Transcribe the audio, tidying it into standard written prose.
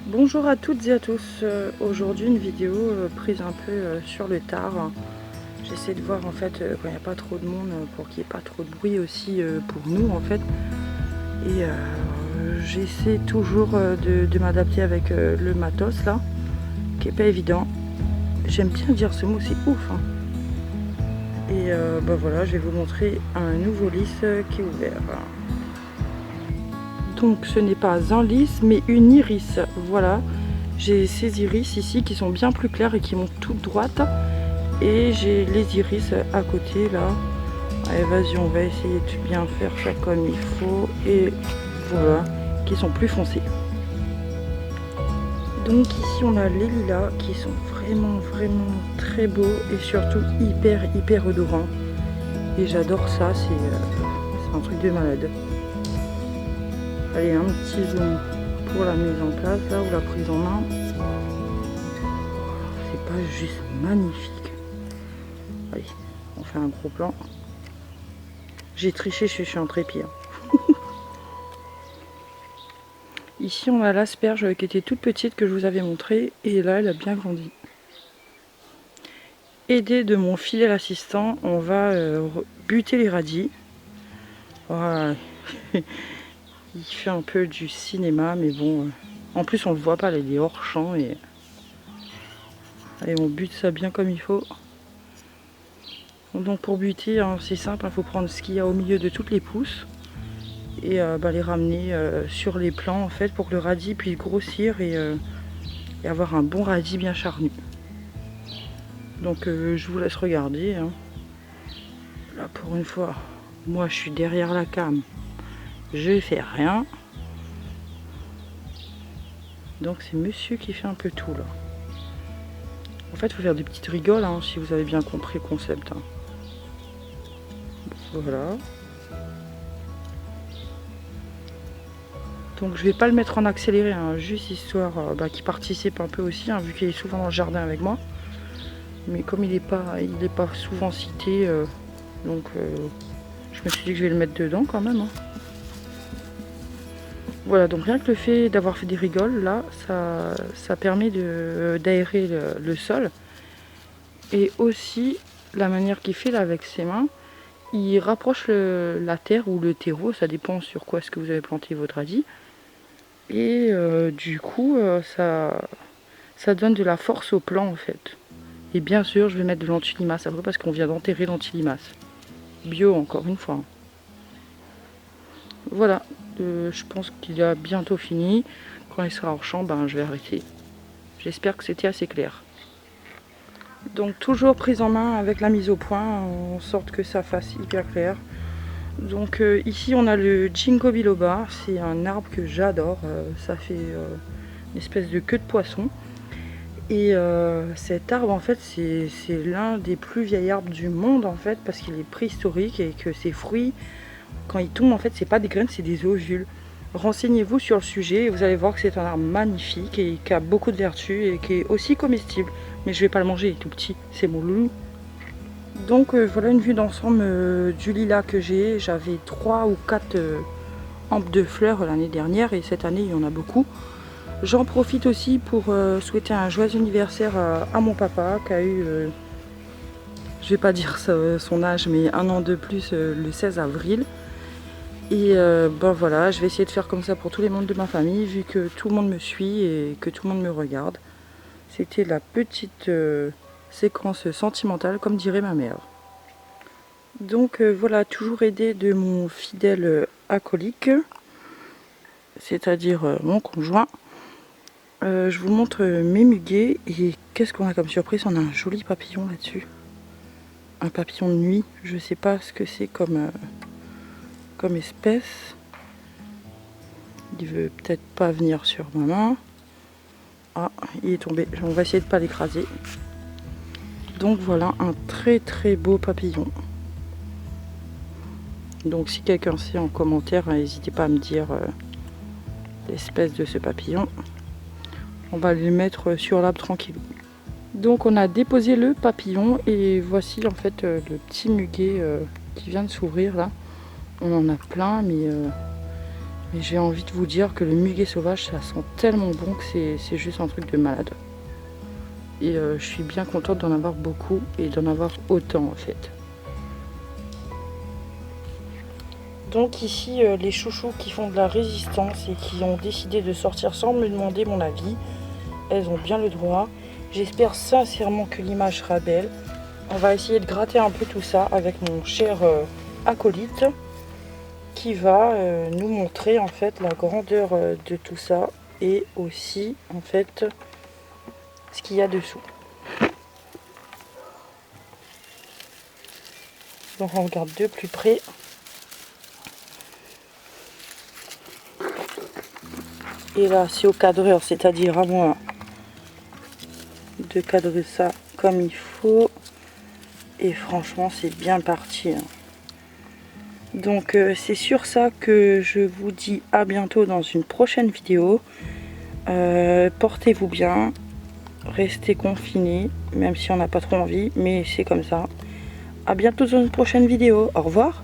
Bonjour à toutes et à tous. Aujourd'hui une vidéo prise un peu sur le tard. J'essaie de voir en fait quand il n'y a pas trop de monde pour qu'il n'y ait pas trop de bruit aussi pour nous en fait. Et j'essaie toujours de m'adapter avec le matos là, qui est pas évident. J'aime bien dire ce mot, c'est ouf. Hein. Et voilà, je vais vous montrer un nouveau lys qui est ouvert. Donc ce n'est pas un lys mais une iris, voilà. J'ai ces iris ici qui sont bien plus clairs et qui montent toutes droites. Et j'ai les iris à côté là. Allez vas-y, on va essayer de bien faire ça comme il faut. Et voilà, qui sont plus foncés. Donc ici on a les lilas qui sont vraiment très beaux et surtout hyper odorants. Et j'adore ça, c'est un truc de malade. Allez, un petit zoom pour la mise en place là, ou la prise en main. C'est pas juste magnifique. Allez, on fait un gros plan. J'ai triché, je suis en trépied. Ici on a l'asperge qui était toute petite que je vous avais montré et là elle a bien grandi. Aidé de mon fidèle assistant, on va buter les radis. Voilà. Il fait un peu du cinéma mais bon, en plus on le voit pas, là, il est hors champ et allez, on bute ça bien comme il faut. Donc pour buter, hein, c'est simple, il faut prendre ce qu'il y a au milieu de toutes les pousses et les ramener sur les plants en fait pour que le radis puisse grossir et avoir un bon radis bien charnu. Donc je vous laisse regarder. Hein. Là pour une fois, moi je suis derrière la cam, je fais rien. Donc c'est monsieur qui fait un peu tout là. En fait il faut faire des petites rigoles hein, si vous avez bien compris le concept. Hein. Voilà. Donc je vais pas le mettre en accéléré, hein, juste histoire qu'il participe un peu aussi, hein, vu qu'il est souvent dans le jardin avec moi. Mais comme il n'est pas souvent cité, donc je me suis dit que je vais le mettre dedans quand même. Hein. Voilà, donc rien que le fait d'avoir fait des rigoles, là, ça permet d'aérer le sol. Et aussi, la manière qu'il fait là avec ses mains, il rapproche la terre ou le terreau, ça dépend sur quoi est-ce que vous avez planté votre radis. Et du coup, ça donne de la force au plant en fait. Et bien sûr, je vais mettre de l'antilimace après parce qu'on vient d'enterrer l'antilimace. Bio encore une fois. Voilà, je pense qu'il a bientôt fini. Quand il sera hors champ, je vais arrêter. J'espère que c'était assez clair. Donc toujours prise en main avec la mise au point, en sorte que ça fasse hyper clair. Donc ici on a le Ginkgo biloba, c'est un arbre que j'adore, ça fait une espèce de queue de poisson. Et cet arbre en fait c'est l'un des plus vieils arbres du monde en fait, parce qu'il est préhistorique et que ses fruits, quand ils tombent en fait c'est pas des graines, c'est des ovules. Renseignez-vous sur le sujet et vous allez voir que c'est un arbre magnifique et qui a beaucoup de vertus et qui est aussi comestible. Mais je vais pas le manger, il est tout petit, c'est mon loulou. Donc voilà une vue d'ensemble du lilas que j'ai. J'avais 3 ou 4 hampes de fleurs l'année dernière et cette année il y en a beaucoup. J'en profite aussi pour souhaiter un joyeux anniversaire à mon papa qui a eu, je vais pas dire son âge, mais un an de plus le 16 avril. Et voilà, je vais essayer de faire comme ça pour tous les membres de ma famille, vu que tout le monde me suit et que tout le monde me regarde. C'était la petite séquence sentimentale, comme dirait ma mère. Donc voilà, toujours aidé de mon fidèle acolyte, c'est-à-dire mon conjoint. Je vous montre mes muguets et qu'est-ce qu'on a comme surprise? On a un joli papillon là-dessus. Un papillon de nuit, je sais pas ce que c'est comme espèce. Il veut peut-être pas venir sur ma main. Ah, il est tombé. On va essayer de pas l'écraser. Donc voilà, un très beau papillon. Donc si quelqu'un sait en commentaire, n'hésitez pas à me dire l'espèce de ce papillon. On va le mettre sur l'arbre tranquille. Donc on a déposé le papillon et voici en fait le petit muguet qui vient de s'ouvrir là. On en a plein mais Et j'ai envie de vous dire que le muguet sauvage, ça sent tellement bon que c'est juste un truc de malade. Et je suis bien contente d'en avoir beaucoup et d'en avoir autant en fait. Donc ici, les chouchous qui font de la résistance et qui ont décidé de sortir sans me demander mon avis, elles ont bien le droit. J'espère sincèrement que l'image sera belle. On va essayer de gratter un peu tout ça avec mon cher acolyte qui va nous montrer en fait la grandeur de tout ça et aussi en fait ce qu'il y a dessous. Donc on regarde de plus près. Et là c'est au cadreur, c'est-à-dire à moi de cadrer ça comme il faut. Et franchement c'est bien parti. Donc c'est sur ça que je vous dis à bientôt dans une prochaine vidéo. Portez-vous bien, restez confinés, même si on n'a pas trop envie, mais c'est comme ça. À bientôt dans une prochaine vidéo. Au revoir.